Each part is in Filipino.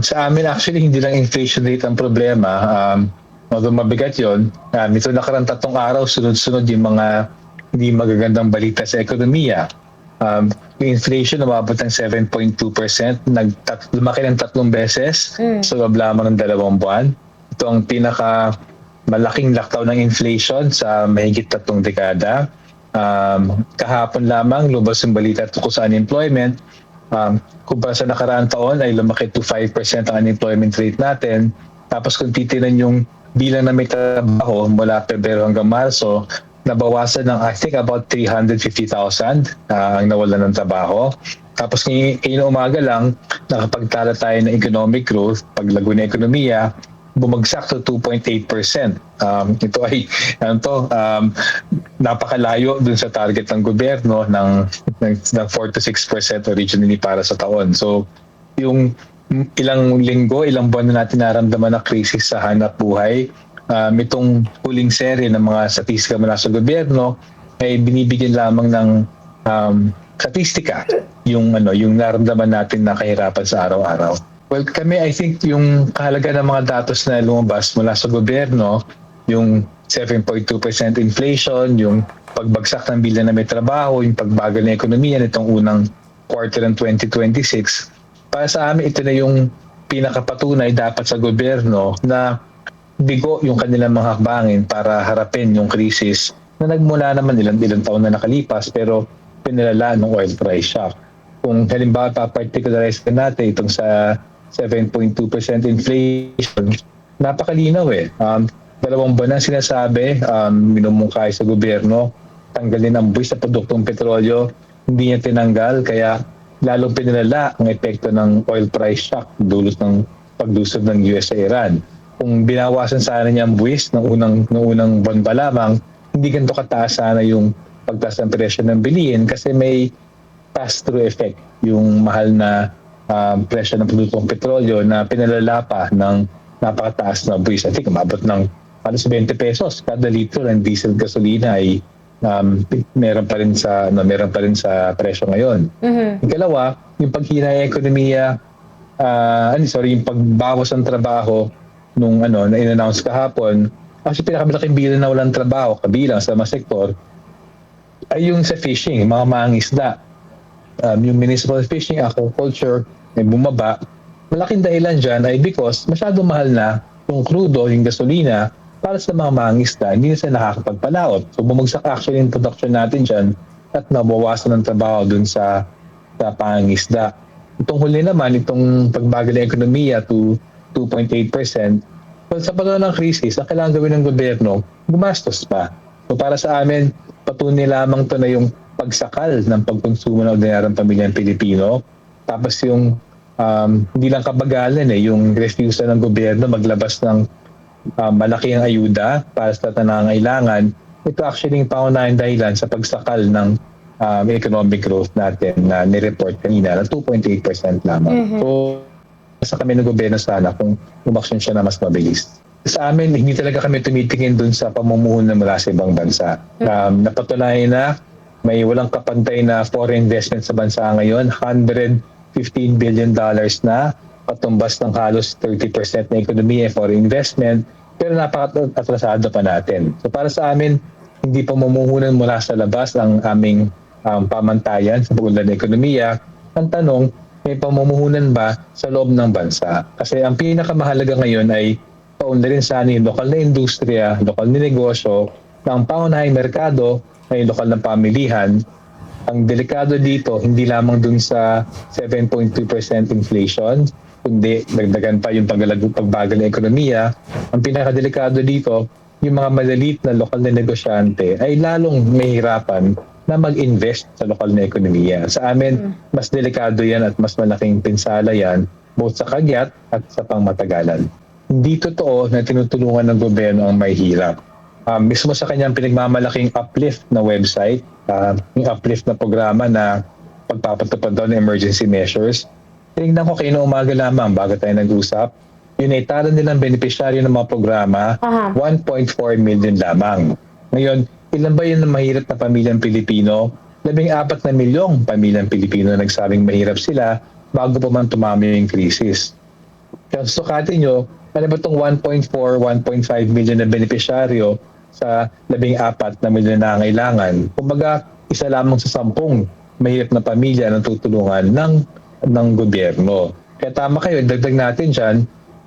Sa amin actually hindi lang inflation rate ang problema. Although mabigat yun, ito nakarang 3 araw, sunod-sunod yung mga hindi magagandang balita sa ekonomiya. Yung inflation umabot ng 7.2%, lumaki ng 3 beses sa loob lamang ng 2 buwan. Ito ang pinaka malaking lockdown ng inflation sa mahigit 3 dekada. Kahapon lamang lumabas yung balita tungkol sa unemployment. Kumpara sa nakaraang taon ay lumaki to 5% ang unemployment rate natin. Tapos kung titinan yung bilang na may trabaho mula Pebrero hanggang Marso, nabawasan ng I think about 350,000 ang nawalan ng trabaho. Tapos ngayon umaga lang, nakapagtala tayo ng economic growth, paglago ng ekonomiya, bumagsak to 2.8%. Ito ay napakalayo dun sa target ng gobyerno ng 4 to 6% originally para sa taon. So yung ilang linggo, ilang buwan na natin naramdaman na krisis sa hanap buhay, itong huling serye ng mga statistika mula sa gobyerno ay binibigyan lamang ng statistika yung naramdaman natin na kahirapan sa araw-araw. Well, kami, I think yung kahalaga ng mga datos na lumabas mula sa gobyerno, yung 7.2% inflation, yung pagbagsak ng bilang na may trabaho, yung pagbagal ng ekonomiya nitong unang quarter ng 2026, para sa amin ito na yung pinakapatunay dapat sa gobyerno na bigo yung kanilang mga hakbangin para harapin yung krisis na nagmula naman ilang taon na nakalipas pero pinalala ng oil price shock. Kung halimbawa pa-particularize natin itong sa 7.2% inflation, napakalinaw eh. 2 buwan na sinasabi, minumungkahi sa gobyerno, tanggalin ang buwis sa produktong petrolyo, hindi niya tinanggal, kaya lalong pinalala ang epekto ng oil price shock dulot ng paglusob ng US sa Iran. Kung binawasan sana niya ang buwis ng unang buwan pa lamang, hindi ganito kataas sana yung pagtaas ng presyo ng bilihin kasi may pass-through effect yung mahal na presyo ng produktong petrolyo na pinalala pa ng napakataas na buwis. I think umabot ng halos 20 pesos kada litro ng diesel gasolina ay meron pa rin sa presyo ngayon. Ikalawa, yung paghina ng ekonomiya, yung pagbawas ng trabaho nung na in-announce kahapon, actually pinakamalaking bilang na walang trabaho kabilang sa mga sektor ay yung sa fishing, mga mangingisda. Yung municipal fishing, aquaculture, may bumaba. Malaking dahilan dyan ay because masyadong mahal na yung crudo, yung gasolina, para sa mga mangingisda, hindi na sila nakakapagpalaot. So bumagsak actually yung production natin dyan at nabawasan ng trabaho dun sa pangingisda. Itong huli naman, itong pagbagal ng ekonomiya to 2.8%, well, sa panahon ng krisis, ang kailangan gawin ng gobyerno, gumastos pa. So para sa amin, patunay lamang to na yung pagsakal ng pagkonsumo ng ordinaryong pamilyang Pilipino. Tapos yung hindi lang kabagalan yung refusal ng gobyerno maglabas ng malaking ayuda para sa nangangailangan. Ito actually yung pangunahing dahilan sa pagsakal ng economic growth natin na nireport kanina na 2.8% lamang. So sa kami ng gobyerno sana kung umaksyon siya na mas mabilis. Sa amin, hindi talaga kami tumitingin dun sa pamumuhunan mula sa ibang bansa. Napatunayan na may walang kapantay na foreign investment sa bansa ngayon, $115 billion na, patumbas ng halos 30% na ekonomiya foreign investment, pero napaka-atrasado pa natin. So para sa amin, hindi pamumuhunan mula sa labas ang aming pamantayan sa pag-unlad ng ekonomiya. Ang tanong, may pamumuhunan ba sa loob ng bansa? Kasi ang pinakamahalaga ngayon ay paunlarin sana yung lokal na industriya, lokal na negosyo, na ang pangunahing merkado ay lokal na pamilihan. Ang delikado dito, hindi lamang dun sa 7.2% inflation, kundi dagdagan pa yung pagbagal ng ekonomiya. Ang pinakadelikado dito, yung mga maliit na lokal na negosyante ay lalong mahihirapan na mag-invest sa lokal na ekonomiya. Sa amin, mas delikado yan at mas malaking pinsala yan, both sa kagyat at sa pangmatagalan. Hindi totoo na tinutulungan ng gobyerno ang may hirap. Mismo sa kanyang pinagmamalaking uplift na website, yung uplift na programa na pagpapatupad daw ng emergency measures, tinignan ko kayo umaga lamang bago tayo nag-usap, yung naitala nilang beneficiaryo ng mga programa, 1.4 million lamang. Ngayon, ilan ba yun ang mahirap na pamilyang Pilipino? 14 na milyong pamilyang Pilipino na nagsabing mahirap sila bago pa man tumami yung krisis. Kaya sukatin nyo, ano ba itong 1.4, 1.5 million na benepisyaryo sa 14 na milyon na nangangailangan? Kumbaga, isa lamang sa 10 mahirap na pamilya na tutulungan ng gobyerno. Kaya tama kayo, dagdag natin dyan,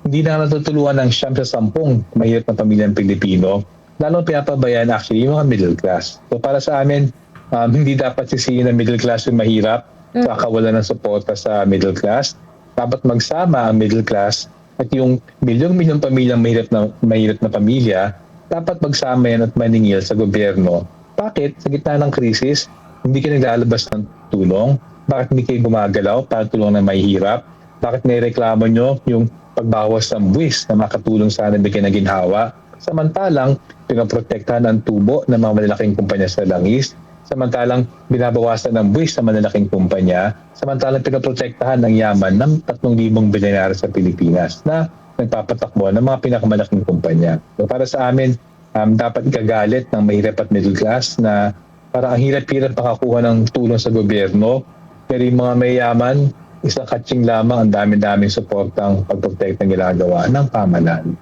hindi na natutulungan ng 9 sa 10 mahirap na pamilyang Pilipino, lalong pinapabayaan actually yung mga middle class. So para sa amin, hindi dapat sisihin ng middle class yung mahirap sa kawalan ng suporta sa middle class. Dapat magsama ang middle class at yung milyong-milyong pamilyang mahirap na pamilya, dapat magsama yan at maningil sa gobyerno. Bakit? Sa gitna ng krisis, hindi ka naglalabas ng tulong? Bakit hindi kayo gumagalaw para tulong na mahihirap? Bakit naireklamo nyo yung pagbawas ng buwis na makatulong sana bigyan ng ginhawa? Samantalang, pinoprotektahan ang tubo ng mga malalaking kumpanya sa langis. Samantalang, binabawasan ng buwis sa malalaking kumpanya. Samantalang, pinoprotektahan ang yaman ng 3,000 bilyonaryo sa Pilipinas na nagpapatakbo ng mga pinakamalaking kumpanya. So para sa amin, dapat ikagalit ng mahirap at middle class na para ang hirap-hirap makakuha ng tulong sa gobyerno, pero yung mga mayayaman, isang katsing lamang ang dami-daming suportang pagprotect ng ginagawa ng pamahalaan.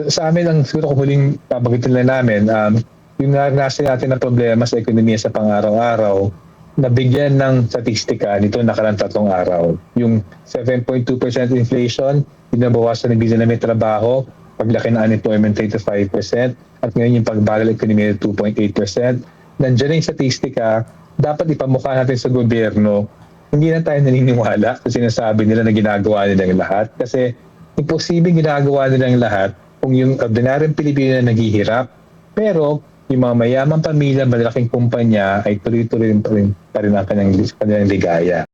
Sa amin, ang siguro huling pabagitin lang namin, yung naranasan natin na problema sa ekonomiya sa pang-araw-araw, nabigyan ng statistika nito nakarang 3 araw. Yung 7.2% inflation, binabawasan ng bilang na may trabaho, paglaki ng unemployment rate to 5%, at ngayon yung pagbagal ng ekonomiya 2.8%. Nandiyan yung statistika, dapat ipamukha natin sa gobyerno, hindi na tayo naniniwala sa sinasabi nila na ginagawa nilang lahat. Kasi imposibleng ginagawa nilang lahat kung yung ordinaryong Pilipino na naghihirap, pero yung mga mayamang pamilya, malalaking kumpanya ay tuloy-tuloy pa rin ang kanilang ligaya.